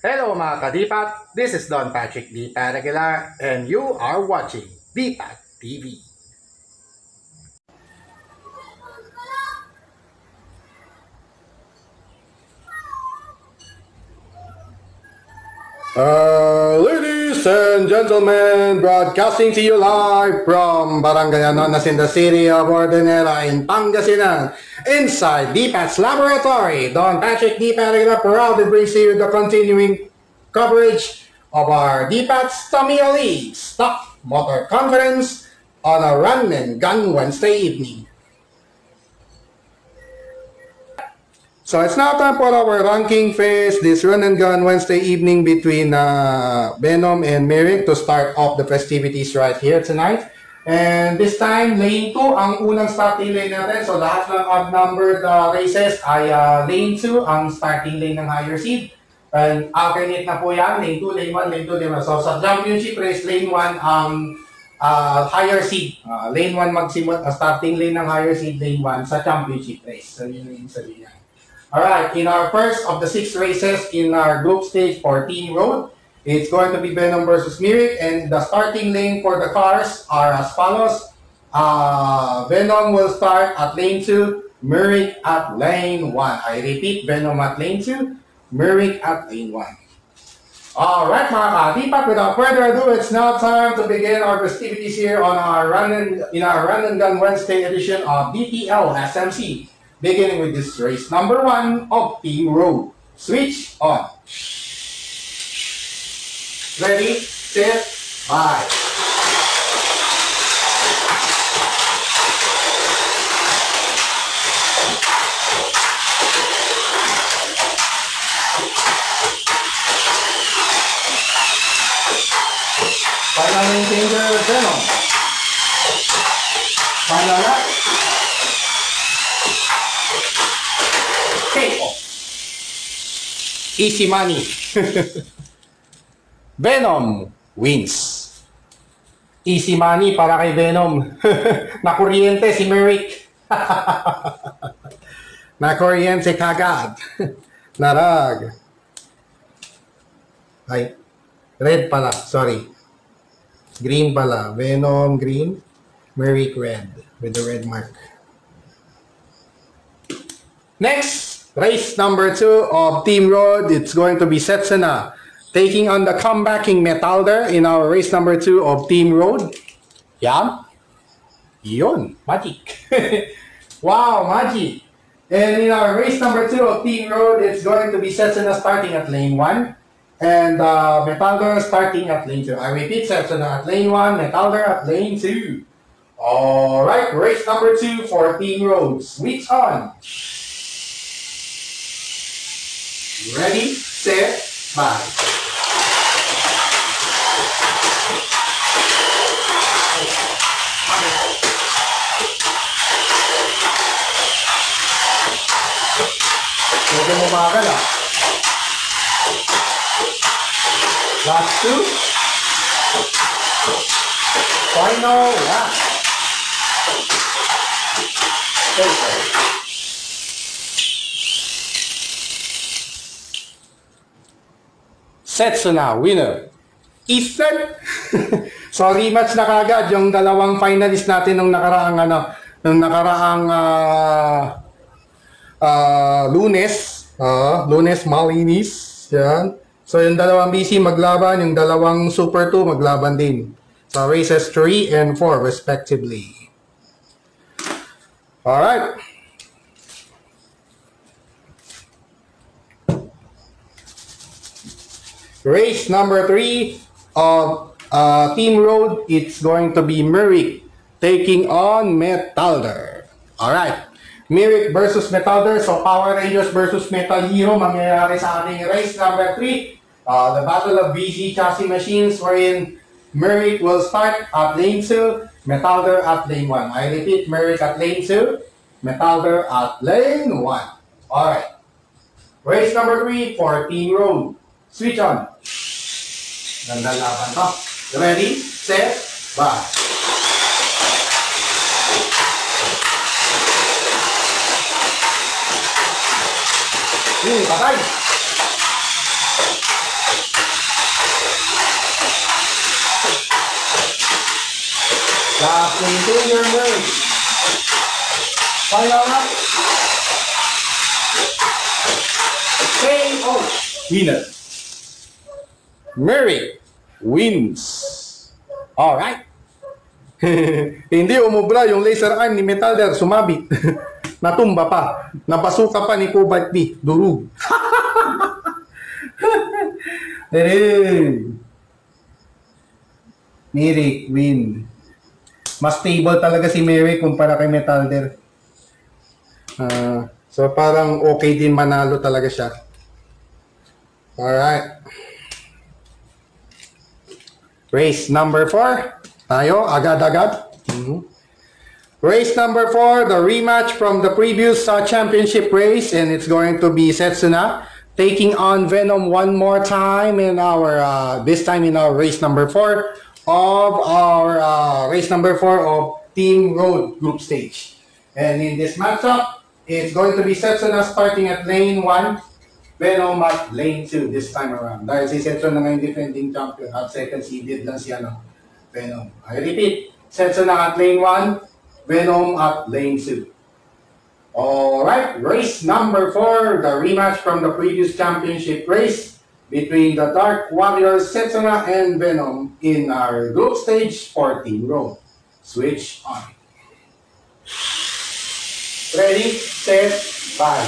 Hello mga kadipat, this is Don Patrick D. Aguilar and you are watching DPAT TV. Ladies and gentlemen, broadcasting to you live from Barangay Anonas in the city of Ordaneta in Pangasinan, inside DPAT's laboratory. Don Patrick D. Aguilar proudly brings to you the continuing coverage of our DPAT's Tamiya League Stock Motor Conference on a Run and Gun Wednesday evening. So it's now time for our ranking phase, this Run and Gun Wednesday evening between Venom and Merrick to start off the festivities right here tonight. And this time, lane 2 ang unang starting lane natin. So lahat ng odd-numbered races ay lane 2 ang starting lane ng higher seed. And alternate na po yan, lane 2, lane 1, lane 2, lane 1. So sa championship race, lane 1 ang higher seed. Lane 1 magsimot, starting lane ng higher seed, lane 1 sa championship race. So yun yung sabihin niya. Alright, in our first of the 6 races in our group stage for Team Road, it's going to be Venom versus Merrick, and the starting lane for the cars are as follows. Venom will start at lane 2, Merrick at lane 1. I repeat, Venom at lane 2, Merrick at lane 1. Alright mga kadipat, without further ado, it's now time to begin our festivities here on our Run and Gun Wednesday edition of DTL SMC. Beginning with this race number 1 of Team Road. Switch on. Ready, set, bye. Final lane changer, Venom. Final lap. Easy money. Venom wins. Easy money para kay Venom. Nakuryente si Merrick. Nakuryente kagad. Narag. Ay, red pala. Sorry. Green pala. Venom green. Merrick red. With the red mark. Next. Race number 2 of Team Road, it's going to be Setsuna taking on the comebacking Metalder in our race number 2 of Team Road. Yeah. Yun. Magic. Wow, magic. And in our race number 2 of Team Road, it's going to be Setsuna starting at lane 1 and Metalder starting at lane 2. I repeat, Setsuna at lane 1, Metalder at lane 2. Alright, race number 2 for Team Road. Switch on. Ready, set, bye. Medyo bumagal ah. Last 2. Final lap. Okay. Setsuna, winner. Ethan. So rematch na kagad yung dalawang finalist natin nung nakaraang Lunes, Lunes Malinis, yan. So yung dalawang BC maglaban, yung dalawang Super 2 maglaban din sa races 3 and 4 respectively. Alright. Race number 3 of Team Road, it's going to be Merrick taking on Metalder. Alright, Merrick versus Metalder. So Power Rangers versus Metal Hero mangyayari sa ating race number 3. The Battle of BG Chassis Machines, wherein Merrick will start at lane 2, Metalder at lane 1. I repeat, Merrick at lane 2, Metalder at lane 1. Alright, race number 3 for Team Road. Switch on. Ganda laban to. Ready, set, bye. Patay. Last into your move. Final up. KO. Winner. Merrick wins. Alright. Hindi umubra yung laser arm ni Metalder. Sumabit. Natumba pa. Napasuka pa ni Cobalt B. Durug. Merrick win. Mas stable talaga si Merrick kumpara kay Metalder. So parang okay din manalo talaga siya. Alright. Race number 4. Tayo, agad-agad. Race number 4, the rematch from the previous championship race, and it's going to be Setsuna taking on Venom one more time in our this time in our race number 4 of Team Road group stage. And in this matchup, it's going to be Setsuna starting at lane 1, Venom at lane 2 this time around. Dahil si Setsuna ngayon defending champion at second seeded lang si Venom. I repeat, Setsuna at lane 1, Venom at lane 2. Alright, race number 4, the rematch from the previous championship race between the Dark Warriors Setsuna and Venom in our group stage for Team Road. Switch on. Ready, set, bye.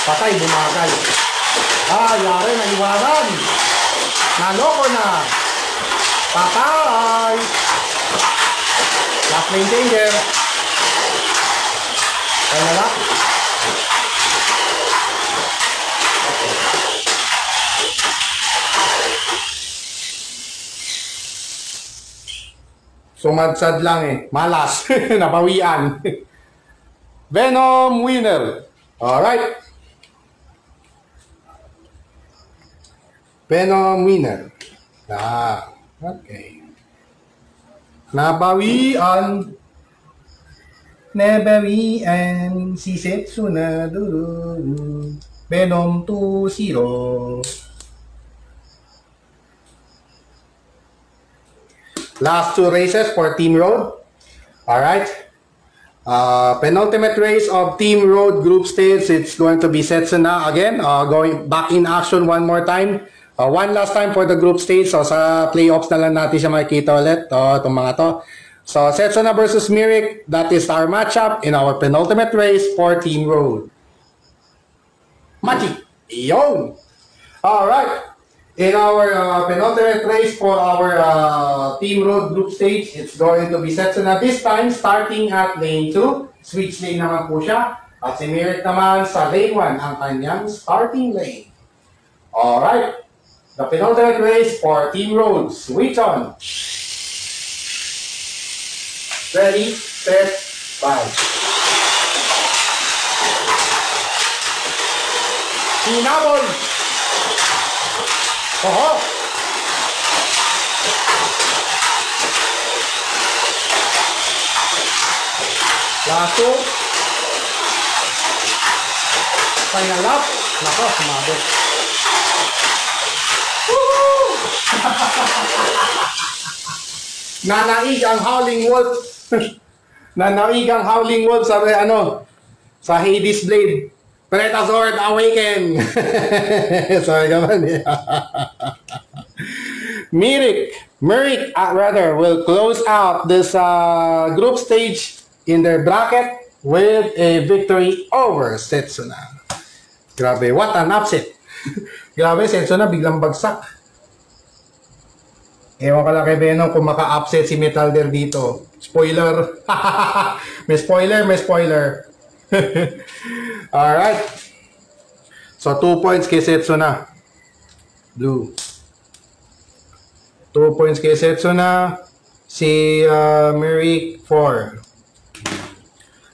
Patay, bumagal. Yari, naiwanan. Naloko na. Patay. Last lane changer. Kaya na. Sumadsad lang eh. Malas. Nabawian. Venom winner. Alright. Venom winner. Okay. Nabawian. Nabawian. Si Setsuna. Venom 2-0. Last 2 races for Team Road. Alright. Penultimate race of Team Road group stage. It's going to be Setsuna again. Going back in action one more time. One last time for the group stage. So sa playoffs na lang natin siya makikita ulit. Itong mga to. So Setsuna versus Merrick. That is our matchup in our penultimate race for Team Road. Magic. Yon. Alright. In our penultimate race for our Team Road group stage, it's going to be Setsuna this time starting at lane 2. Switch lane naman po siya. At si Merrick naman sa lane 1 ang kanyang starting lane. Alright. The penultimate race for Team Road. Switch on. Ready, set, bye. Hinabol. Oho. Laso. Final lap. Nako, sumabot. Nanaig ang Howling Wolf. Nanaig ang Howling Wolf sa sa Hades Blade. Pretazord Awaken. Sorry naman eh. Merrick will close out this group stage in their bracket with a victory over Setsuna. Grabe, what an upset. Grabe, Setsuna biglang bagsak. Ewan ka lang kay Venom kung maka-upset si Metalder dito. Spoiler. May spoiler. Alright. So, 2 points kay Setsuna. Blue. 2 points kay Setsuna. Si Merrick, 4.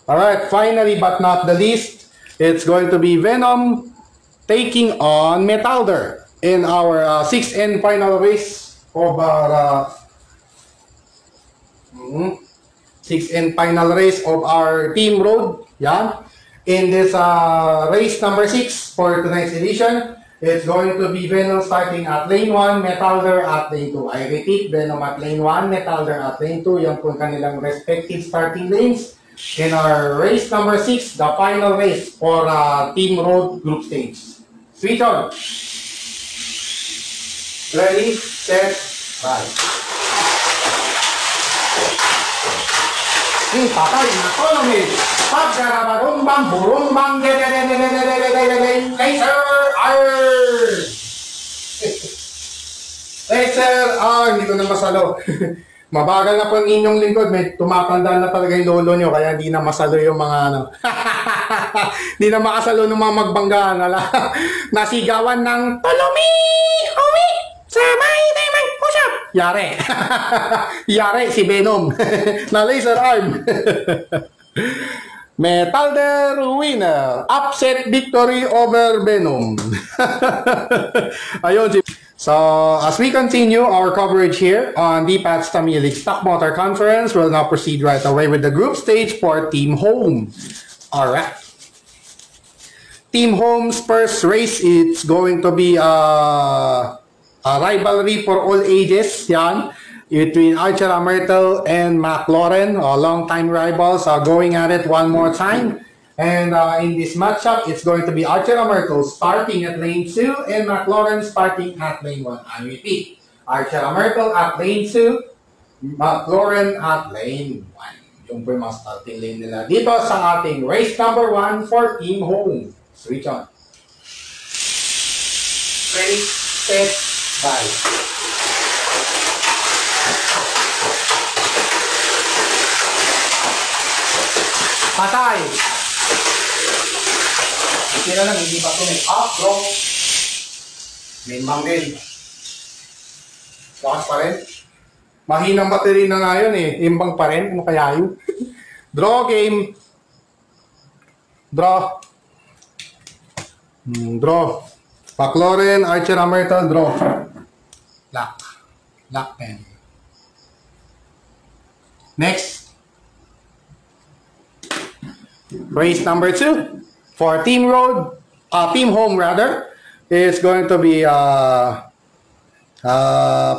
Alright, finally but not the least, it's going to be Venom taking on Metalder in our 6th and final race of our 6th and final race of our Team Road. Yan. In this race number 6 for tonight's edition, It's going to be Venom starting at lane 1, Metalder at lane 2. I repeat, Venom at lane 1, Metalder at lane 2. Yan po kanilang respective starting lanes. In our race number 6, the final race for Team Road Group Stage. Switch on. Ready, set, bye. Patay na Tolomed. Pagkarabarumbang, burumbang, laser arm. Laser arm, hindi ko na masalo. Mabagal na po ang inyong lingkod, may tumatanda na talaga yung lolo nyo, kaya hindi na masalo yung mga ano. Hindi na makasalo ng mga magbanggaan. Nasigawan ng Tolomi! Owi! Sabay tayo mag-usap! Yare! Yare si Venom na laser arm. Metalder winner. Upset victory over Venom. Ayun si... So, as we continue our coverage here on DPAT's Tamiya League Stock Motor Conference, we'll now proceed right away with the group stage for Team Home. Alright. Team Home's first race, it's going to be a rivalry for all ages, yan, between Archer Myrtle and McLaurin, long-time rivals, going at it one more time. And in this matchup, it's going to be Archer Myrtle starting at lane 2 and McLaurin starting at lane 1. I repeat, Archer Myrtle at lane 2, McLaurin at lane 1. Yung po yung mga starting lane nila dito sa ating race number 1 for Team Home. Switch on. Ready, set, bye. Patay! Hindi na lang, hindi pa ito may up, bro. Main manggil. Lakas pa rin. Mahinang battery na nga yun eh. Imbang pa rin. Ano kaya yun? Draw game. Draw. Draw. McLaurin, Archer Myrtle, draw. Lock. Lock pen. Next. Race number 2. For Team Road, Team Home rather, is going to be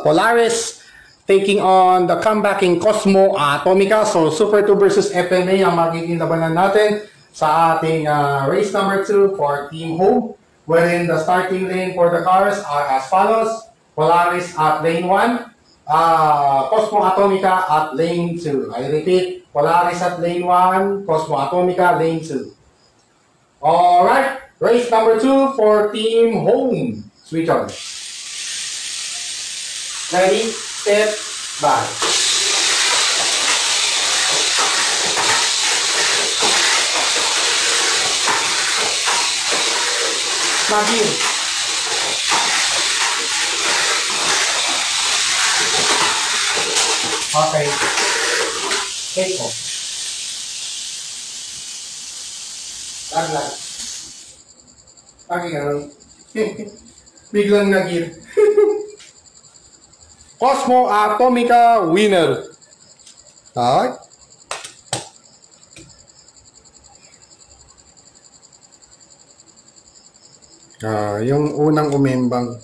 Polaris taking on the comebacking Cosmo Atomica. So Super 2 versus FMA ang magiging labanan natin sa ating race number 2 for Team Home, wherein the starting lane for the cars are as follows: Polaris at lane 1, Cosmo Atomica at lane 2. I repeat, Polaris at lane 1, Cosmo Atomica lane 2. Alright, race number 2 for Team Home. Switch on. Ready, set, bye. Magin. Okay. Take off. Laglag. Pagi ganun. Biglang nagil. Cosmo Atomica winner. Alright. Yung unang umembang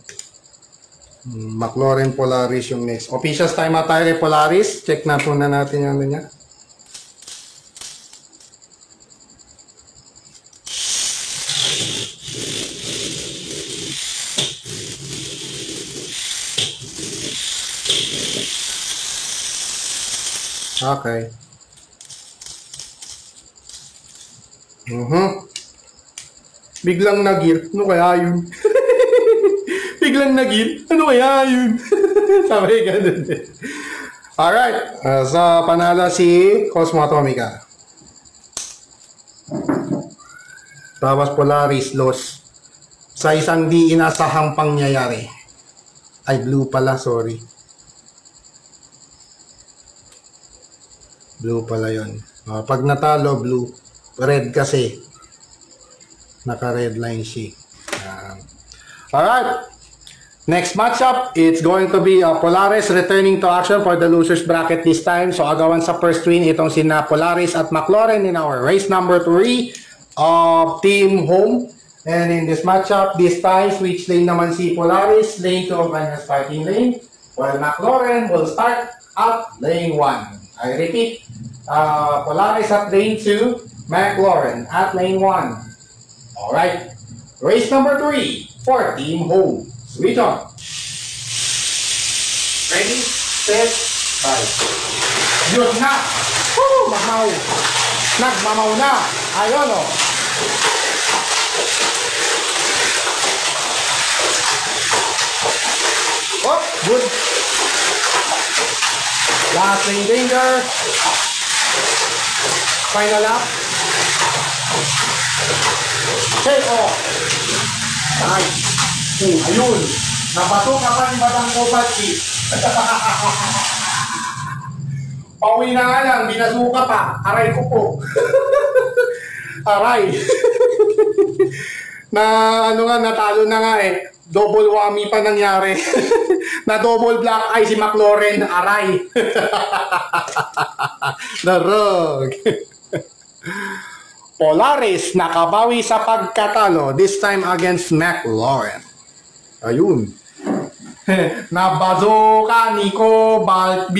McLaurin Polaris yung next. Officials time at tayo Polaris. Check na po na natin yung ano niya. Okay. Biglang nagir. Ano kaya yun? Biglang nagir. Ano kaya yun? Sabi ganun din. Alright. So, panalo si Cosmo Atomica. Tapos Polaris loss. Sa isang di inasahang pangyayari. Ay, blue pala. Sorry. Blue pala yun. Pag natalo, blue. Red kasi. Naka-red line siya. Alright. Next matchup, it's going to be Polaris returning to action for the losers bracket this time. So, agawan sa first win itong sina Polaris at McLaurin in our race number 3 of Team Home. And in this matchup, this time, switch lane naman si Polaris, lane 2 ang kanyang starting lane, while McLaren will start at lane 1. I repeat, Polaris at lane 2, McLaren at lane 1. Alright, race number 3 for Team Home. Switch on. Ready, set, bye. Yun na! Woo! Mamaw! Nagmamaw na! Ayun o! Oh, good. Last lane danger. Final lap. Take off. Nice. Ayun. Nabato ka pa ni Madam Kobachi. Pauwi na nga lang. Binasuka pa. Aray ko po. Aray. Na ano nga, natalo na nga eh. Double whammy pa nangyari. Na double black eye si McLaren. Aray. Darog. Polaris nakabawi sa pagkatalo. This time against McLaren. Ayun. Nabazoka ni Cobalt B.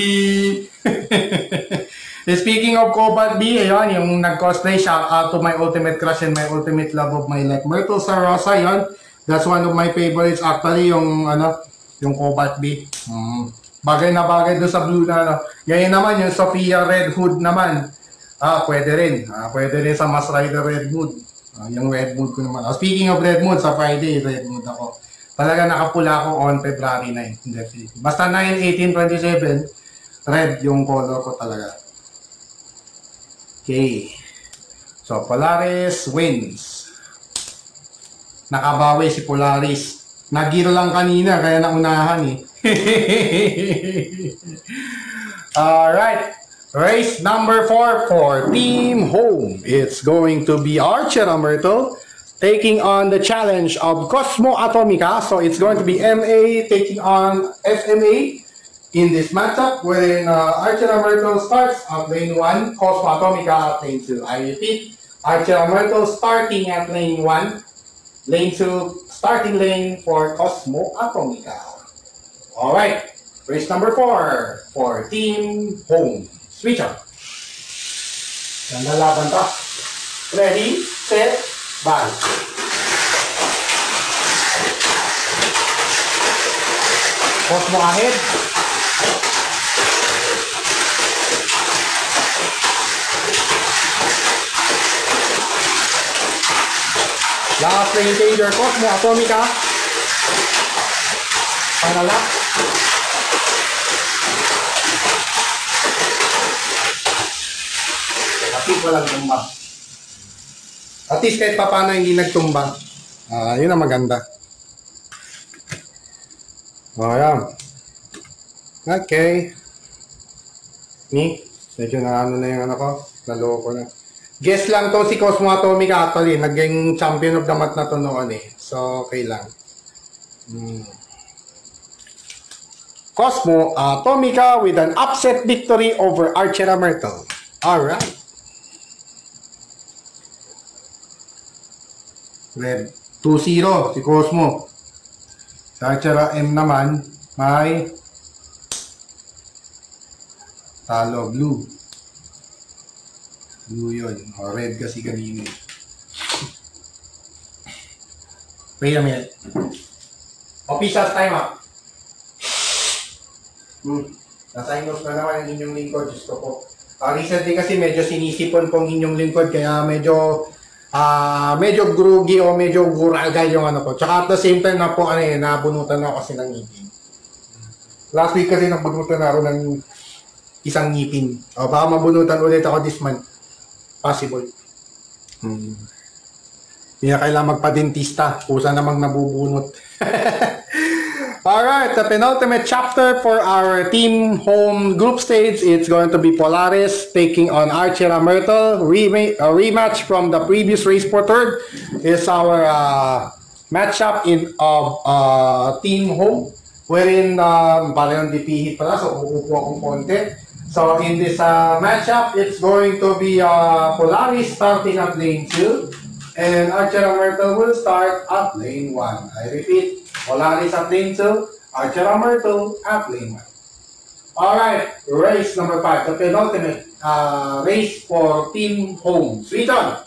Speaking of Cobalt B, ayun, yung nag-cosplay, shout out to my ultimate crush and my ultimate love of my life, Myrtle Sarosa, yun. That's one of my favorites actually, yung yung Cobalt B. Bagay na bagay doon sa blue na ano. Ngayon naman yung Sophia Red Hood naman. Pwede rin. Pwede rin sa Mas Rider Red Hood. Yung Red Hood ko naman. Speaking of Red Hood, sa Friday, Red Hood ako. Talaga nakapula ako on February 9. Definitely. Basta 9/18/27, red yung color ko talaga. Okay. So, Polaris wins. Nakabawi si Polaris. Nag-gear lang kanina, kaya naunahan eh. Alright. Race number 4 for Team Home. It's going to be Archer Myrtle taking on the challenge of Cosmo Atomica. So, it's going to be MA taking on SMA in this matchup, wherein Archer Myrtle starts at lane 1, Cosmo Atomica at lane 2. I repeat, Archer Myrtle starting at lane 1, lane 2, starting lane for Cosmo Atomica. Alright, race number 4 for Team Home. Switch on. Ganda laban pa. Ready, set, bye. Cosmo ahead. Last lane danger, Cosmo Atomica. Final lap. At least walang tumba. At least kahit pa paano hindi nagtumba. Yun ang maganda. Ayan. Okay. Medyo na ano na yung ano ko. Naloko na. Guess lang to si Cosmo Atomica actually. Naging champion of the month na to noon eh. So, okay lang. Cosmo Atomica with an upset victory over Archer Myrtle. Alright. Red 2-0 si Cosmo. Sa Archer M naman, may talo blue. Blue yun. O, red kasi kanina. Wait a minute. Official time up. Nasa inos na naman ang inyong lingkod. Diyos ko po. Recently kasi medyo sinisipon pong inyong lingkod. Kaya medyo groggy o medyo guragal yung ano ko. Tsaka at the same time na po, nabunutan na ako kasi ng ngipin. Last week kasi nabunutan na ako ng isang ngipin. O, baka mabunutan ulit ako this month. Possible. Hindi na kailangan magpa-dentista. Kusa namang nabubunot. Alright, the penultimate chapter for our Team Home group stage. It's going to be Polaris taking on Archer Myrtle. A rematch from the previous race for third is our matchup in Team Home. Wherein, parang dipihit pala, so uupo akong konti. So in this matchup, it's going to be Polaris starting at lane 2 And Archera Myrtle will start at lane 1. I repeat, Polaris at lane 2, Archera Myrtle at lane 1. Alright, race number 5, the penultimate race for Team Home. Switch on.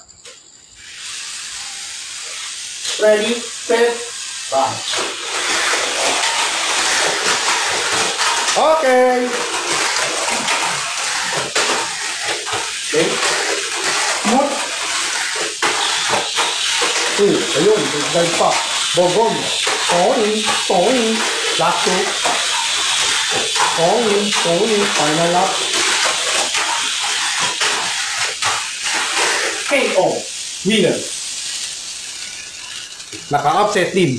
Ready, set, bye. Okay. Okay. Smooth. Ayun, bigay pa. Bogom. Towing. Last two. Towing. Final lap. KO. Winner. Naka-upset din.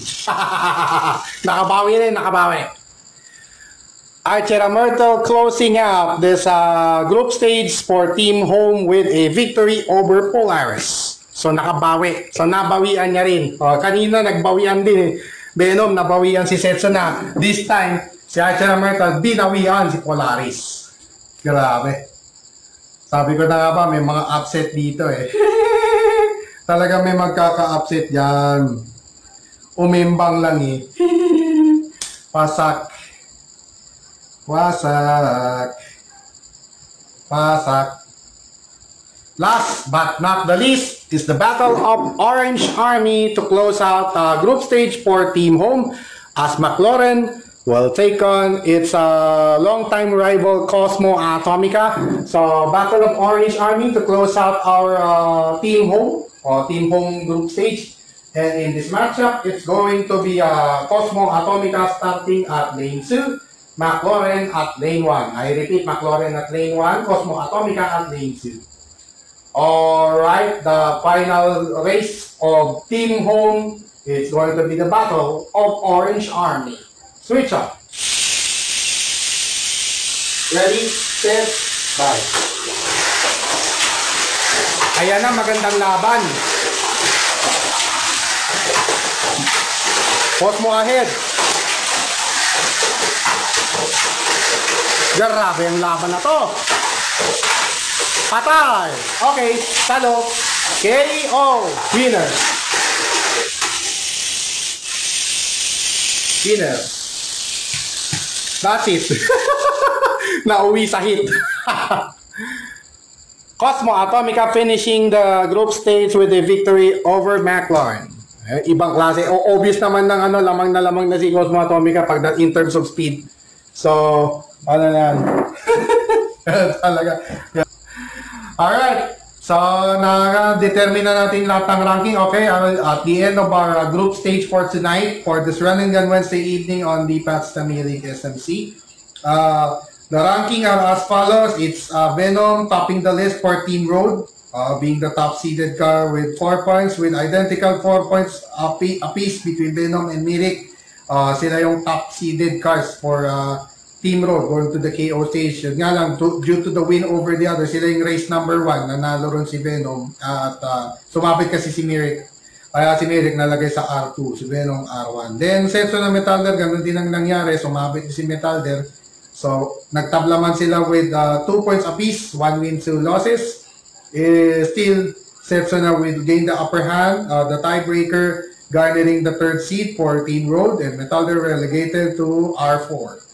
Nakabawi. Archera Myrtle closing out this group stage for Team Home with a victory over Polaris. So nakabawi. So nabawian niya rin. Kanina nagbawian din. Venom, nabawian si Setsuna. This time, si Archera Myrtle binawian si Polaris. Grabe. Sabi ko na nga ba, may mga upset dito eh. Talaga may magkaka-upset yan. Umimbang lang eh. Pasak. Last but not the least is the Battle of Orange Army to close out group stage for Team Home as McLaren will take on its longtime rival Cosmo Atomica. So Battle of Orange Army to close out our Team Home or Team Home group stage. And in this matchup, it's going to be Cosmo Atomica starting at lane 2. McLaren at lane 1. I repeat, McLaren at lane 1, Cosmo Atomica at lane 2. Alright, the final race of Team Home is going to be the Battle of Orange Army. Switch on. Ready, set, bye. Ayan na, magandang laban. Cosmo ahead. Grabe ang laban na to. Patay. Okay, talo. KO. Winner. That's it. Nauwi sa hit. Cosmo Atomica finishing the group stage with a victory over McLaren. Ibang klase. Obvious naman ng lamang na si Cosmo Atomica pag in terms of speed. So, ano yan? Talaga. Alright. So, naka-determine na natin lahat ng ranking. Okay, at the end of our group stage for tonight, for this Run and Gun Wednesday evening on the Pats Tamil League SMC. The ranking are as follows. It's Venom topping the list for Team Road, being the top-seeded car with 4 points, with identical 4 points apiece between Venom and Mirik. Sila yung top-seeded cars for Team Road going to the KO stage. Nga lang, due to the win over the other, sila yung race number 1, nanalo ron si Venom at sumabit kasi si Mirik. Kaya si Mirik nalagay sa R2, si Venom R1. Then, Setsuna Metalder, ganun din ang nangyari, sumabit si Metalder. So, nagtablaman sila with 2 points apiece, 1 win, 2 losses. Still, Setsuna will gain the upper hand, the tiebreaker, garnering the 3rd seed for Team Road, and Metalder relegated to R4.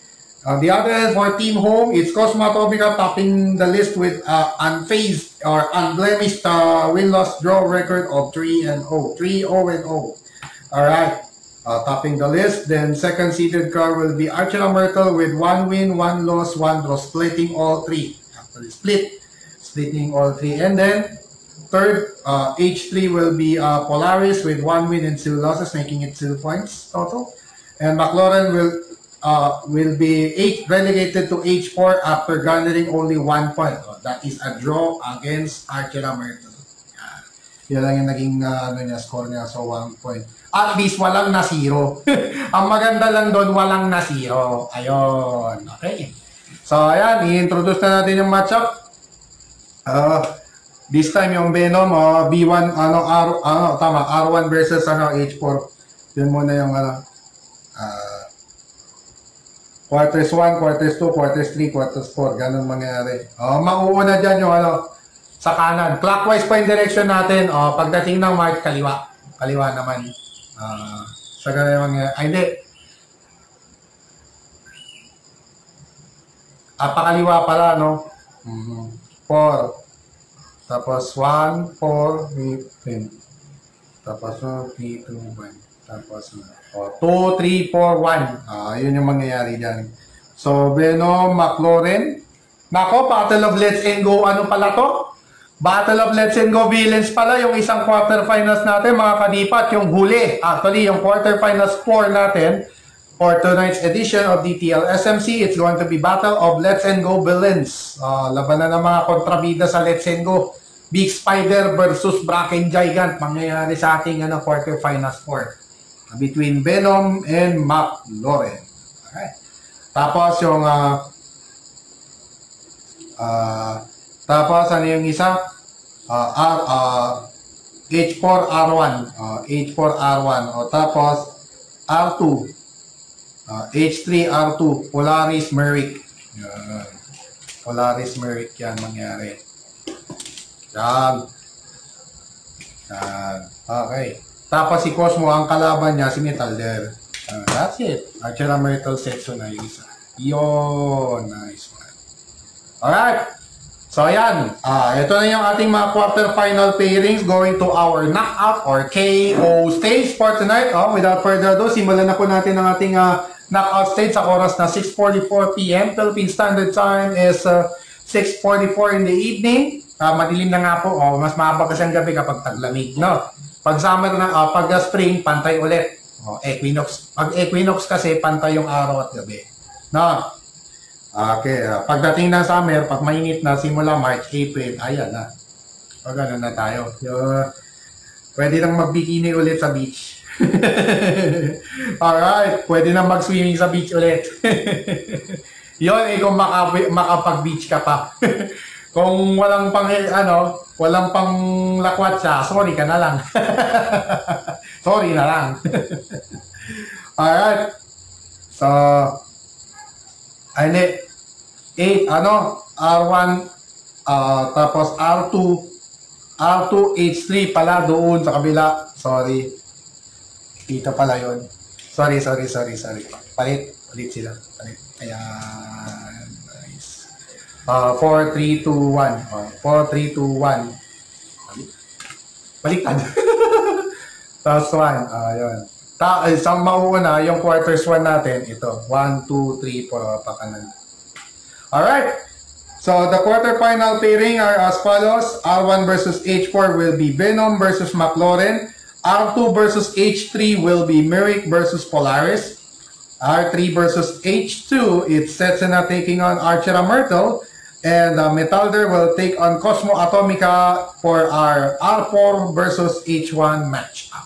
On the other hand, for Team Home, it's Cosmo Atomica topping the list with unfazed or unblemished win-loss draw record of 3-0. 3-0-0. Alright, topping the list. Then second seeded car will be Archera Myrtle with 1 win, 1 loss, 1 draw, splitting all 3. Actually, splitting all 3. And then third, H3 will be Polaris with 1 win and 2 losses, making it 2 points total. And McLaren will be relegated to H4 after garnering only 1 point. That is a draw against Archera Myrtle. Yan lang yung naging score niya, so 1 point. At least walang na-zero. Ang maganda lang doon, walang na-zero. Ayun. Okay. So, ayan, i-introduce na natin yung matchup. This time yung Venom, B1, R1 versus H4. Yun muna yung quarters 1, quarters 2, quarters 3, quarters 4. Ganun mangyari. Mauuna dyan yung sa kanan. Clockwise pa yung direction natin. O, pagdating ng mark, kaliwa. Kaliwa naman. Sa ganun yung hindi. Pakaliwa pala, no? 4. Tapos 1, 4, 10. Tapos 3, 2, 1. Tapos 2, 3, 4, 1. Yun yung mangyayari dyan. So, Venom, McLaurin. Nako, Battle of Let's and Go. Ano pala to? Battle of Let's and Go Villains pala. Yung isang quarterfinals natin, mga kadipat. Yung huli. Actually, yung quarterfinals 4 natin for tonight's edition of DTL SMC. It's going to be Battle of Let's and Go Villains. Labanan ng mga kontrabida sa Let's and Go. Big Spider versus Bracken Gigant. Mangyayari sa ating quarterfinals 4. Between Venom and McLaurin. Okay. Tapos yung tapos ano yung isa? H4R1. H4R1. O tapos R2. H3R2. Polaris Merrick. Yan. Polaris Merrick yan mangyari. Yan. Yan. Okay. Tapos si Cosmo, ang kalaban niya, si Metalder. That's it. Archera Myrtle Setsu na yung isa. Yun. Nice one. Alright. So, ayan. Ito na yung ating mga quarterfinal pairings going to our knockout or KO stage for tonight. Without further ado, simulan na po natin ang ating knockout stage sa oras na 6:44 p.m. Philippine Standard Time is 6:44 in the evening. Madilim na nga po. Mas mahaba kasi ang gabi kapag taglamig, no? Pag summer na, pag spring, pantay ulit. Equinox. Pag equinox kasi, pantay yung araw at gabi. No? Okay, pagdating ng summer, pag mainit na, simula March, April, ayan na. Pag ano na tayo. Pwede nang mag-bikini ulit sa beach. Alright, pwede nang mag-swimming sa beach ulit. Yun, kung makapag-beach ka pa. Kung walang pang, walang pang lakwat siya, sorry ka na lang. Sorry na lang. Alright. So, hindi. R1, tapos R2, H3 pala doon sa kabila. Sorry. Dito pala yun. Sorry. Palit sila. Palit. Ayan. Nice. 4, 3, 2, 1. 4, 3, 2, 1. Baliktad. Tapos 1. Ayun. Isang mauuna, yung quarters 1 natin, ito. 1, 2, 3, 4, pakanan. Alright. So, the quarterfinal pairing are as follows. R1 versus H4 will be Venom versus McLaurin. R2 versus H3 will be Merrick versus Polaris. R3 versus H2, it's Setsuna taking on Archera Myrtle. And Metalder will take on Cosmo Atomica for our R4 versus H1 matchup.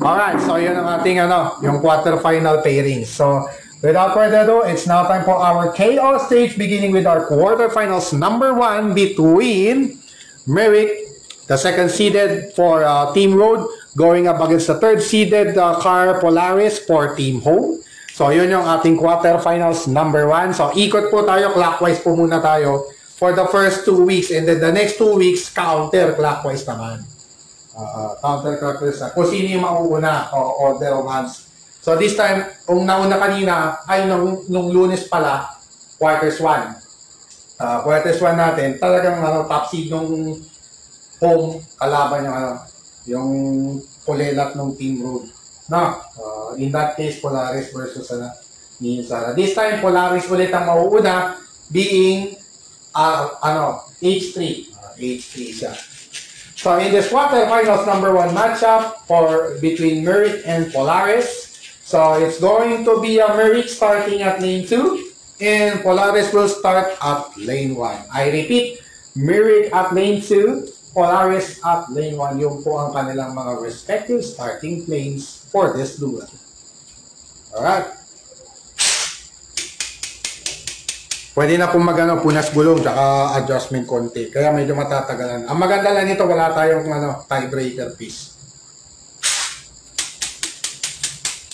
Alright, so yun ang ating yung quarterfinal pairing. So, without further ado, it's now time for our KO stage, beginning with our quarterfinals number 1 between Merrick, the second seeded for Team Road, going up against the third seeded car Polaris for Team Home. So, yun yung ating quarterfinals number 1. So, ikot po tayo, clockwise po muna tayo for the first 2 weeks. And then the next 2 weeks, counter-clockwise naman. Counter-clockwise na. Kung sino yung mauuna o order of hands. So, this time, kung nauna kanina, ay nung Lunes pala, quarters 1. Quarters 1 natin, talagang top seed nung home, kalaban yung Pulelat ng Team Road. No, in that case, Polaris versus Ninsara. This time, Polaris ulit ang mauuna, being H3. H3 siya. So, in this quarterfinals number 1 matchup between Merrick and Polaris. So, it's going to be Merrick starting at lane 2, and Polaris will start at lane 1. I repeat, Merrick at lane 2, Polaris at lane 1. Yung po ang kanilang mga respective starting lanes for this duel. Alright. Pwede na kung punas gulong tsaka adjustment konti. Kaya medyo matatagalan. Ang maganda lang nito, wala tayong tiebreaker piece.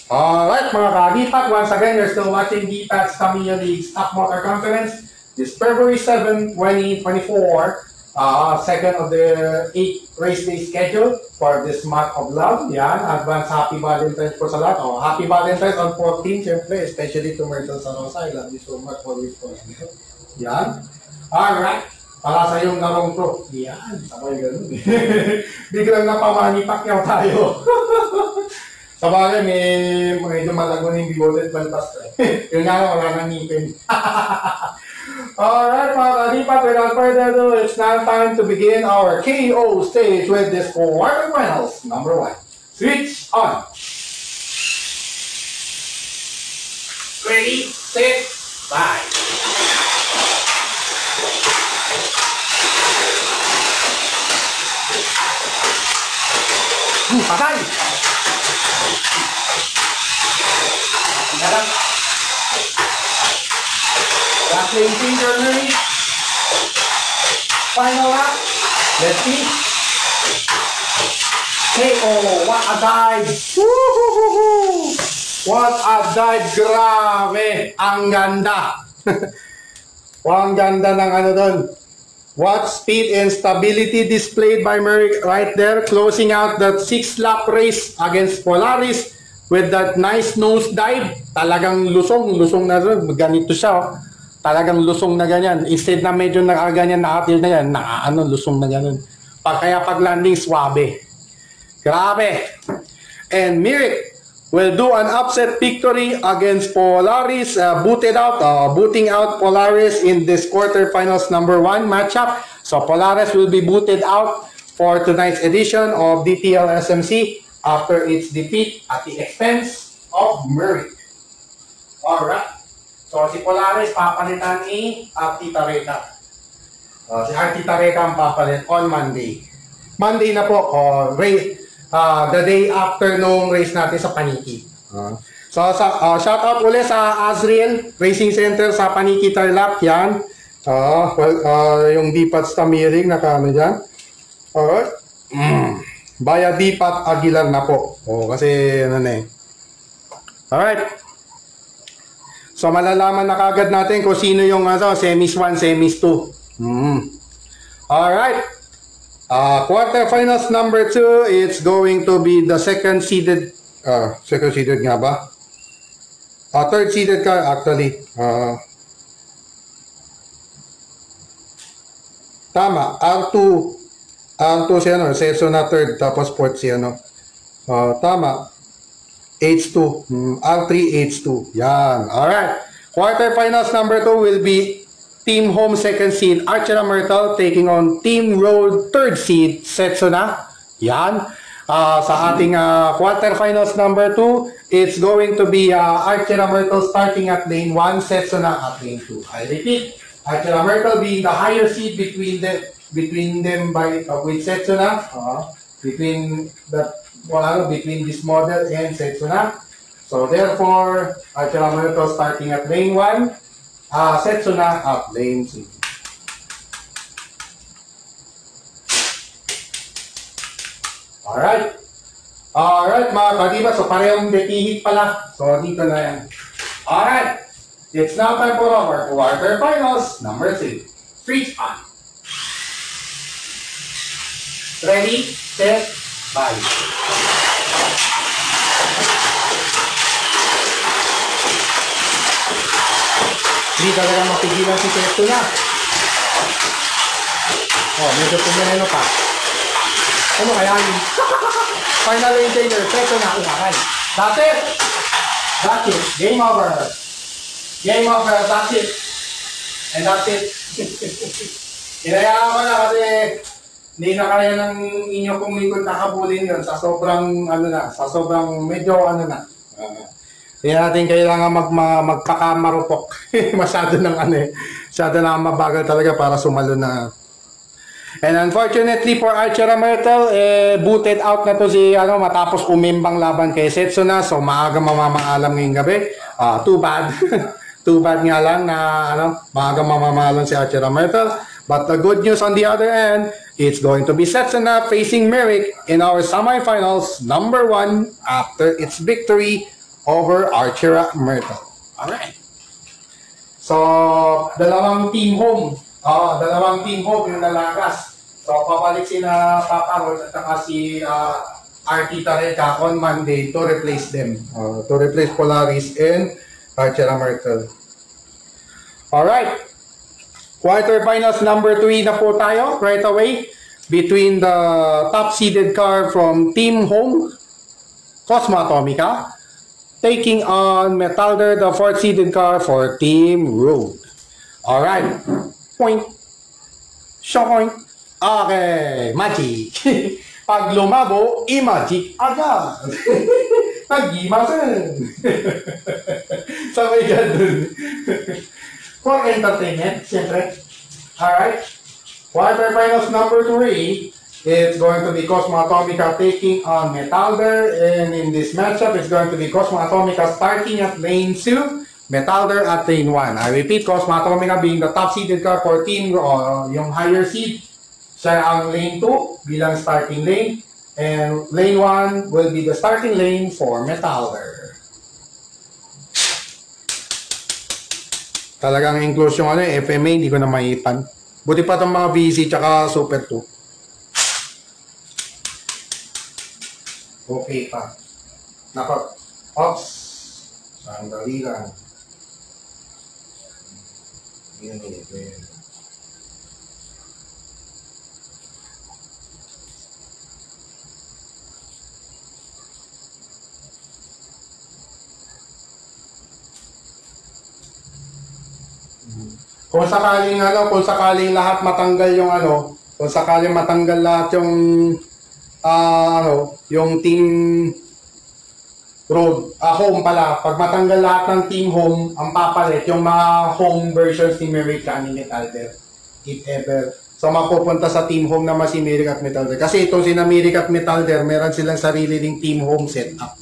Alright mga kagipat, once again, you're still watching DPAT's Tamiya League Stock Motor Conference this February 7, 2024. Second of the 8 race day schedule for this month of love. Yan, advance happy Valentine's po sa lahat. Oh, happy Valentine's on 14, syempre, especially to Myrtle Sanosa. I love you so much for this po. Yan. Alright. Para sa yung larong to. Yan. Sabay ganun. Biglang napamani Pacquiao tayo. Sabagay, medyo malago na yung bigotet baltas. Yun nga, wala nang ngipin. Alright, mga kadipat, without further ado, it's now time to begin our KO stage with this quarterfinals. Number 1. Switch on. Ready, set, bye. Patay! Last lane finger Murray. Final lap. Let's see. KO. What a dive. Woo-hoo-hoo-hoo. What a dive. Grabe. Ang ganda. Ang ganda ng ano doon. What speed and stability displayed by Murray right there. Closing out that 6-lap race against Polaris with that nice nose dive. Talagang lusong na doon. Ganito siya, oh. Talagang lusong na ganyan. Instead na medyo nakaganyan na atil na yan, lusong na ganyan. Kaya pag landing, swabe. Grabe. And Mirik will do an upset victory against Polaris. Booting out Polaris in this quarterfinals number 1 matchup. So Polaris will be booted out for tonight's edition of DTL SMC after its defeat at the expense of Mirik. Alright. So, si Polaris papalitan ni Artita Reca. Si Artita Reca ang papalit on Monday. Monday na po, the day after nung race natin sa Paniki. So, shout out ulit sa Azriel Racing Center sa Paniki Tarlac. Yan. Yung Dipat Tamiring, nakaano dyan. Alright. Baya Dipat Aguilar na po. Kasi ano na eh. Alright. So, malalaman na kagad natin kung sino yung semis 1, semis 2. Alright. Quarterfinals number 2, it's going to be the second seeded nga ba? Third seeded ka, actually. Tama, R2 si Seso na third, tapos fourth si tama. H2, R3, H2. Yan. Alright. Quarterfinals number 2 will be Team Home second seed Archera Myrtle taking on Team Road third seed Setsuna. Yan. Sa ating quarterfinals number 2, it's going to be Archera Myrtle starting at lane 1, Setsuna at lane 2. I repeat, Archera Myrtle being the higher seed between them with Setsuna, between this model and Setsuna. So therefore, Archera Myrtle starting at lane 1, Setsuna at lane 2. Alright mga kadiba, so parehong detihit pala. So dito na yan. Alright, it's now time for our quarterfinals number 3. Switch on. Ready, set, bye. Hindi talaga mapigilan si Setsuna. Medyo pumireno pa. Ano kaya yun? Final maintainer, Setsuna, umaray. That's it! That's it. Game over. Game over. That's it. And that's it. Inayaan ko na kasi hindi na kaya ng inyo kung likod nakabulin yun sa sobrang medyo hindi natin kailangan magpakamarupok. masyado nang mabagal talaga para sumalo na. And unfortunately for Archera Myrtle, booted out na to si matapos umimbang laban kay Setsuna. So maaga mamamaalam ngayong gabi. Too bad. Too bad nga lang na maaga mamamaalam si Archera Myrtle. But the good news on the other end, it's going to be Setsuna facing Mirik in our semifinals number 1 after its victory over Archera Myrtle. Alright. So, dalawang team home Dalawang team home yung nalagas. So, papalik sina Papa Rod at saka si RT Tareca on Monday to replace them. To replace Polaris and Archera Martel. Alright. Quarterfinals number 3 na po tayo right away. Between the top-seeded car from Team Home, Cosmo Atomica, taking on Metalder, the 4th-seeded car for Team Road. Alright. Point. Show point. Okay. Magic. Pag lumabo, i-magic agad. Nag-imasan. Sabay ka dun. For entertainment, siyempre. Alright. Quarterfinals number 3, it's going to be Cosmo Atomica taking on Metalder. And in this matchup, it's going to be Cosmo Atomica starting at lane 2, Metalder at lane 1. I repeat, Cosmo Atomica being the top-seeded car for team, yung higher seed. Siya ang lane 2 bilang starting lane. And lane 1 will be the starting lane for Metalder. Talagang include yung FMA, hindi ko na maipan. Buti pa itong mga VC tsaka Super 2. Okay pa. Nako. Ops. Sandali lang. Kung sakaling lahat matanggal yung kung sakaling matanggal lahat yung yung team road, home pala. Pag matanggal lahat ng team home, ang papalit yung mga home versions ni Merrick at ni Metalder. If ever. So mapupunta sa team home naman si Merrick at Metalder. Kasi itong si Merrick at Metalder, meron silang sarili ding team home setup.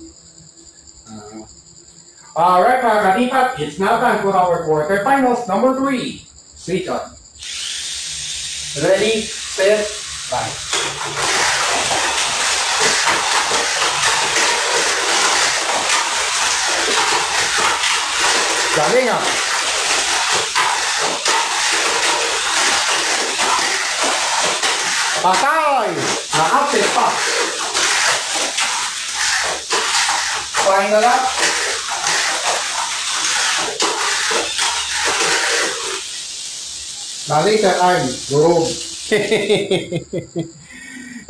Alright mga katipat, it's now time for our quarterfinals number 3. Switch on. Ready, set, bye. Galing ah. Patay! Na-upset pa. Final up. Galing sa arm. Gurog.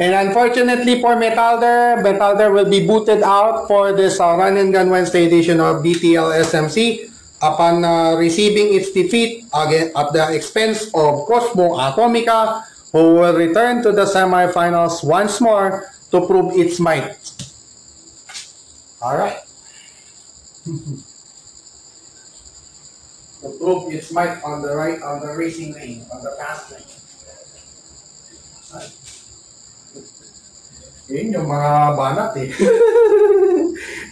And unfortunately for Metalder will be booted out for this Run and Gun Wednesday edition of BTL SMC upon receiving its defeat again at the expense of Cosmo Atomica, who will return to the semifinals once more to prove its might. Alright. To prove its might on the racing lane, on the fast lane. Yun yung mga banat eh.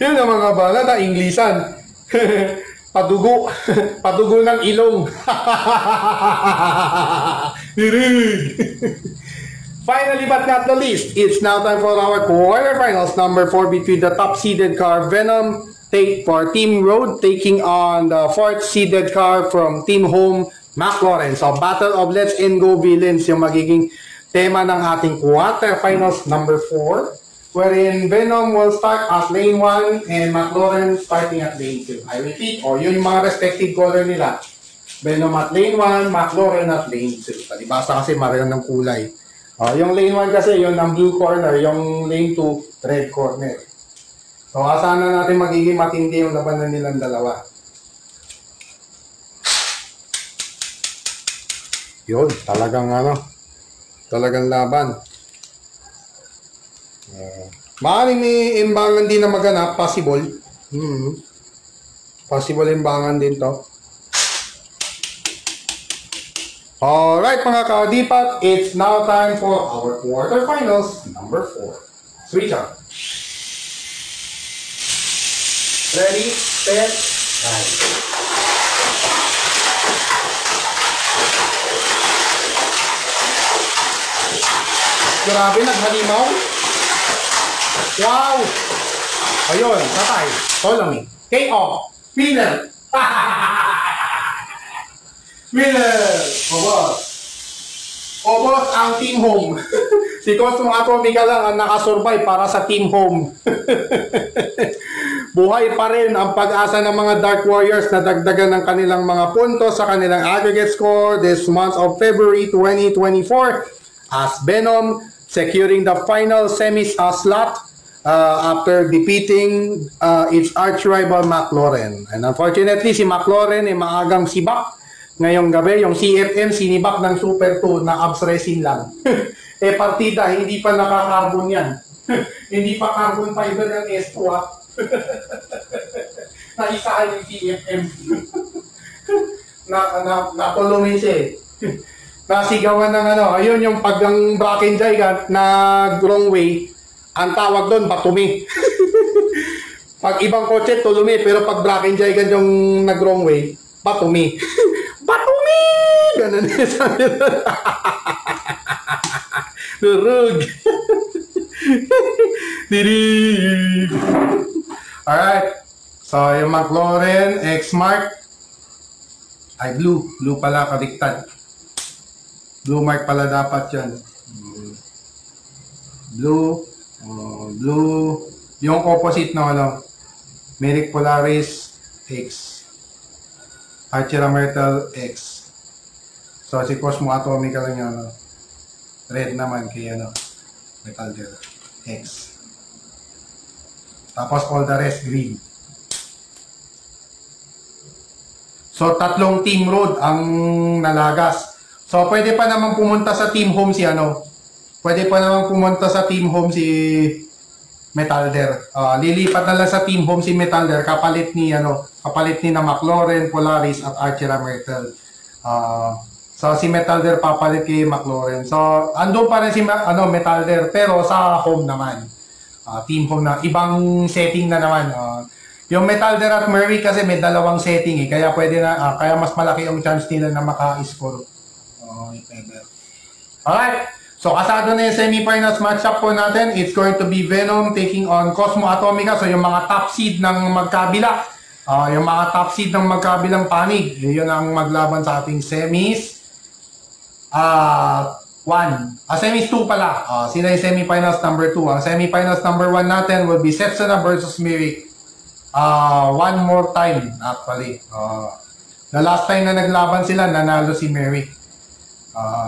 Yun yung mga banat na Inglesan. Padugo. Padugo ng ilong. Finally but not the least, it's now time for our quarterfinals number 4 between the top-seeded car Venom for Team Road taking on the 4th-seeded car from Team Home McLaren. So Battle of Let's and Go Villains yung magiging tema ng ating quarterfinals number 4, wherein Venom will start at lane 1 and McLaren starting at lane 2. I repeat, yun yung mga respective color nila. Venom at lane 1, McLaren at lane 2. Palibasa kasi maroon ng kulay. Yung lane 1 kasi yun ang blue corner, yung lane 2, red corner. So asahan na natin magiging matindi yung labanan nilang dalawa. Yun, talagang talagang laban. Maaaring may imbangan din na maganap, possible. Possible imbangan din to. Alright mga kaadipat, it's now time for our quarterfinals number 4. Switch on. Ready, set, right. Grabe, naghalimaw. Wow! Ayun, patay. Tolong KO. Winner! Winner! Oh, boss. Obos ang team home. Si Cosmo Atomica lang ang nakasurvive para sa team home. Buhay pa rin ang pag-asa ng mga Dark Warriors na dagdagan ng kanilang mga puntos sa kanilang aggregate score this month of February 2024 as Venom securing the final semis slot after defeating its arch-rival McLaren. And unfortunately, si McLaren ay maagang sibak. Ngayong gabi, yung CFM sinibak ng Super 2 na abs resin lang. Partida, hindi pa nakakarbon yan. Hindi pa carbon fiber ng S2 ha. Naisahan yung CFM. Natulungin siya eh. Nasigawan ng ayun yung paggang Bracken Gigant na wrong way, ang tawag doon, batumi. Pag ibang kotse, tulumi, pero pag Bracken Gigant yung nag-wrong way, batumi. Batumi! Ganun eh, sabi doon. Durug. Dirig. Alright. So, yung McLaren X-Mark ay blue. Blue pala kadiktad. Blue mark pala dapat yan. Blue. Blue. Yung opposite no, Merrick Polaris X. Archera Myrtle X. So, si Cosmo Atomica lang yun, red naman kay Metal Gear X. Tapos all the rest green. So, tatlong team road ang nalagas. So, pwede pa naman pumunta sa team home si Pwede pa naman pumunta sa team home si Metalder. Lilipat na lang sa team home si Metalder kapalit ni na McLaren, Polaris at Archera Myrtle. So si Metalder papalit kay McLaren. So andun pa rin si Metalder pero sa home naman. Team home na ibang setting na naman. Yung Metalder at Murray kasi may dalawang setting kaya pwede na kaya mas malaki yung chance nila na maka-score. Alright. So, kasado na yung semi-finals matchup po natin. It's going to be Venom taking on Cosmo Atomica. So, yung mga top seed ng magkabila. Yung mga top seed ng magkabilang panig. Yun ang maglaban sa ating semis. 1. Semis 2 pala. Sila yung semi-finals number 2. Ang semi-finals number 1 natin will be Setsuna versus Mirik. One more time, actually. The last time na naglaban sila, nanalo si Mirik.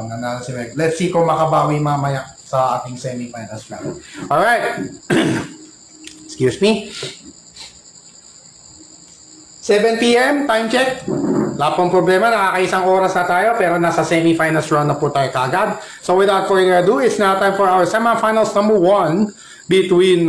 Nanalo si Meg. Let's see kung makabawi mamaya sa ating semi-finals round. Alright. Excuse me. 7 p.m. time check. Wala pong problema. Nakakaisang oras na tayo pero nasa semi-finals round na po tayo kagad. So without further ado, it's now time for our semi-finals number 1 between